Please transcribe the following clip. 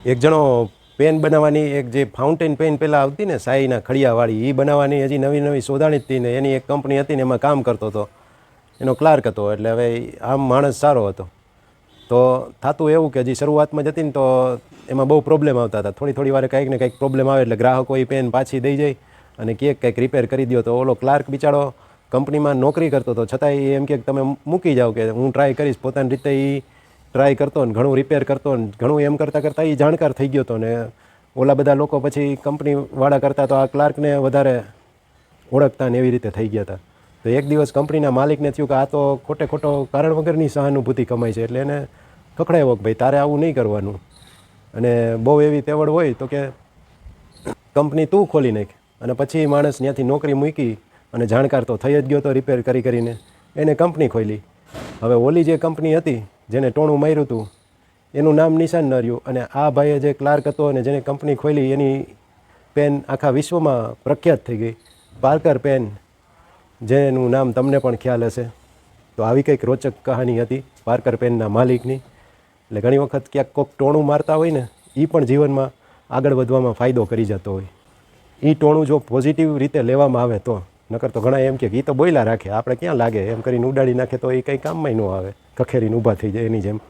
એક જણો પેન બનાવવાની એક જે ફાઉન્ટેન પેન પહેલાં આવતી ને શાહીના ખડિયાવાળી એ બનાવવાની હજી નવી નવી શોધાણી જ હતી ને એની એક કંપની હતી ને એમાં કામ કરતો હતો, એનો ક્લાર્ક હતો. એટલે હવે આમ માણસ સારો હતો. તો થતું એવું કે હજી શરૂઆતમાં જ હતી ને તો એમાં બહુ પ્રોબ્લેમ આવતા હતા. થોડી થોડી વારે કંઈક ને કંઈક પ્રોબ્લેમ આવે એટલે ગ્રાહકો એ પેન પાછી દઈ જાય અને કંઈક રિપેર કરી દો. તો ઓલો ક્લાર્ક બિચારો કંપનીમાં નોકરી કરતો હતો છતાંય એમ કે તમે મૂકી જાઓ કે હું ટ્રાય કરીશ. પોતાની રીતે એ ટ્રાય કરતો ને ઘણું રિપેર કરતો ને ઘણું એમ કરતાં કરતાં એ જાણકાર થઈ ગયો હતો ને ઓલા બધા લોકો પછી કંપનીવાળા કરતાં તો આ ક્લાર્કને વધારે ઓળખતા ને એવી રીતે થઈ ગયા હતા. તો એક દિવસ કંપનીના માલિકને થયું કે આ તો ખોટે ખોટો કારણ વગરની સહાનુભૂતિ કમાય છે. એટલે એને ખખડાવ્યો કે ભાઈ તારે આવું નહીં કરવાનું, અને બહુ એવી તેવડ હોય તો કે કંપની તું ખોલી નાખ. અને પછી માણસ ત્યાંથી નોકરી મૂકી અને જાણકાર તો થઈ જ ગયો તો રિપેર કરી કરીને એને કંપની ખોલી. હવે ઓલી જે કંપની હતી જેને ટોણું માર્યું હતું એનું નામ નિશાન ન રહ્યું, અને આ ભાઈએ જે ક્લાર્ક હતો અને જેને કંપની ખોલી એની પેન આખા વિશ્વમાં પ્રખ્યાત થઈ ગઈ, પાર્કર પેન, જેનું નામ તમને પણ ખ્યાલ હશે. તો આવી કંઈક રોચક કહાની હતી પાર્કર પેનના માલિકની. એટલે ઘણી વખત ક્યાંક કોઈક ટોણું મારતા હોય ને એ પણ જીવનમાં આગળ વધવામાં ફાયદો કરી જતો હોય. એ ટોણું જો પોઝિટિવ રીતે લેવામાં આવે તો, નકર તો ઘણા એમ કે એ તો બોયલા રાખે આપણે ક્યાં લાગે એમ કરીને ઉડાડી નાખે તો એ કંઈ કામમાં ન આવે, ખખેરીને ઊભા થઈ જાય એની જેમ.